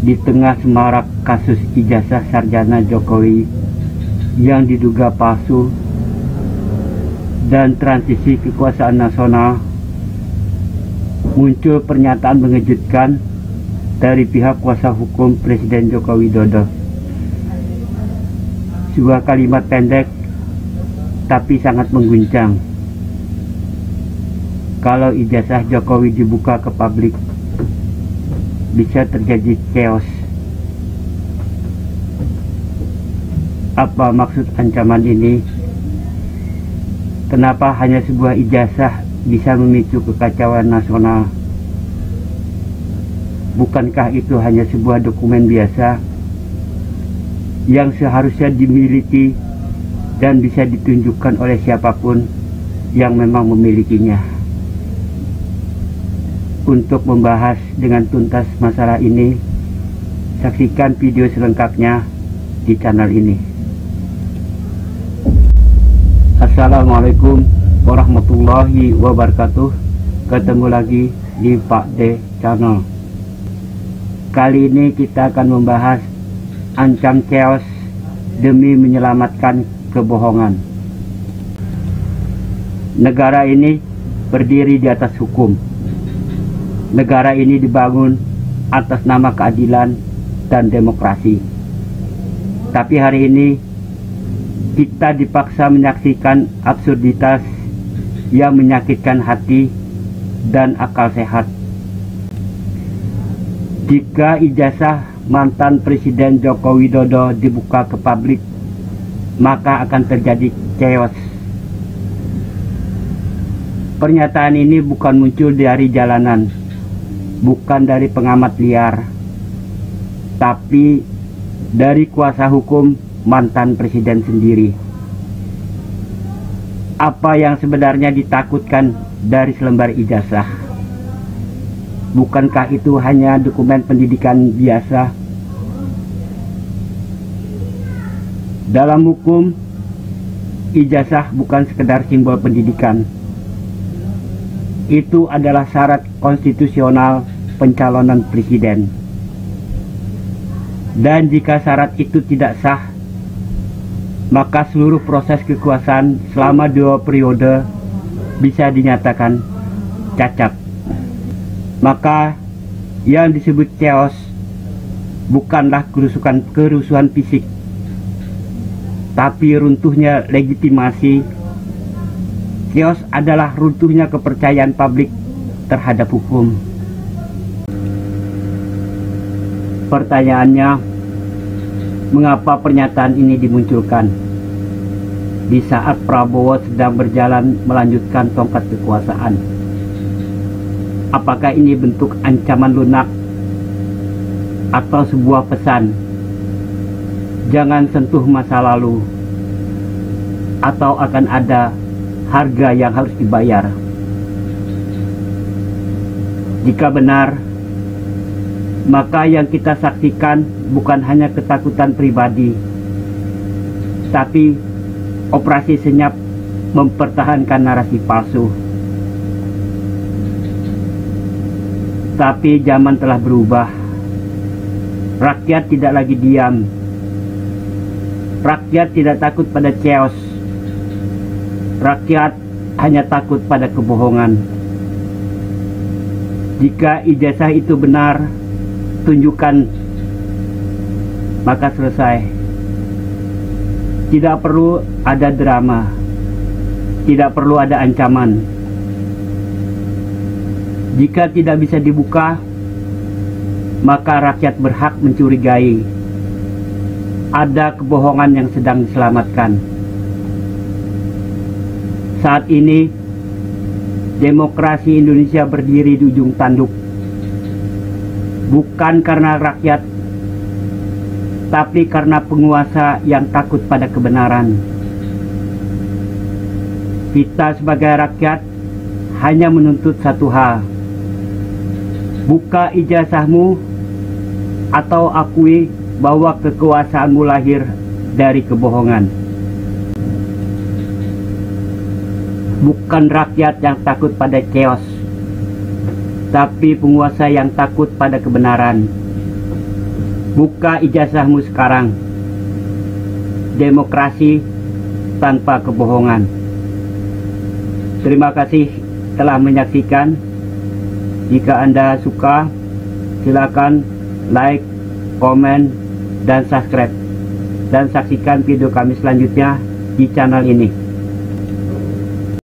di tengah semarak kasus ijazah sarjana Jokowi yang diduga palsu dan transisi kekuasaan nasional, muncul pernyataan mengejutkan dari pihak kuasa hukum Presiden Joko Widodo. Sebuah kalimat pendek tapi sangat mengguncang. Kalau ijazah Jokowi dibuka ke publik, bisa terjadi chaos. Apa maksud ancaman ini? Kenapa hanya sebuah ijazah bisa memicu kekacauan nasional? Bukankah itu hanya sebuah dokumen biasa yang seharusnya dimiliki dan bisa ditunjukkan oleh siapapun yang memang memilikinya? Untuk membahas dengan tuntas masalah ini, saksikan video selengkapnya di channel ini. Assalamualaikum warahmatullahi wabarakatuh. Ketemu lagi di Pak D Channel. Kali ini kita akan membahas ancam chaos demi menyelamatkan kebohongan. Negara ini berdiri di atas hukum. Negara ini dibangun atas nama keadilan dan demokrasi. Tapi hari ini kita dipaksa menyaksikan absurditas yang menyakitkan hati dan akal sehat. Jika ijazah mantan Presiden Joko Widodo dibuka ke publik, maka akan terjadi chaos. Pernyataan ini bukan muncul dari jalanan, bukan dari pengamat liar, tapi dari kuasa hukum mantan presiden sendiri. Apa yang sebenarnya ditakutkan dari selembar ijazah? Bukankah itu hanya dokumen pendidikan biasa? Dalam hukum, ijazah bukan sekedar simbol pendidikan. Itu adalah syarat konstitusional pencalonan presiden. Dan jika syarat itu tidak sah, maka seluruh proses kekuasaan selama 2 periode bisa dinyatakan cacat. Maka yang disebut chaos bukanlah kerusuhan fisik, tapi runtuhnya legitimasi. Chaos adalah runtuhnya kepercayaan publik terhadap hukum. Pertanyaannya, mengapa pernyataan ini dimunculkan di saat Prabowo sedang berjalan melanjutkan tongkat kekuasaan? Apakah ini bentuk ancaman lunak atau sebuah pesan, jangan sentuh masa lalu, atau akan ada harga yang harus dibayar? Jika benar, maka yang kita saksikan bukan hanya ketakutan pribadi, tapi operasi senyap mempertahankan narasi palsu. Tapi zaman telah berubah. Rakyat tidak lagi diam. Rakyat tidak takut pada chaos. Rakyat hanya takut pada kebohongan. Jika ijazah itu benar, tunjukkan, maka selesai. Tidak perlu ada drama, tidak perlu ada ancaman. Jika tidak bisa dibuka, maka rakyat berhak mencurigai ada kebohongan yang sedang diselamatkan. Saat ini, demokrasi Indonesia berdiri di ujung tanduk. Bukan karena rakyat, tapi karena penguasa yang takut pada kebenaran. Kita sebagai rakyat hanya menuntut satu hal: buka ijazahmu atau akui bahwa kekuasaanmu lahir dari kebohongan. Bukan rakyat yang takut pada chaos, tapi penguasa yang takut pada kebenaran. Buka ijazahmu sekarang. Demokrasi tanpa kebohongan. Terima kasih telah menyaksikan. Jika Anda suka, silakan like, komen, dan subscribe. Dan saksikan video kami selanjutnya di channel ini.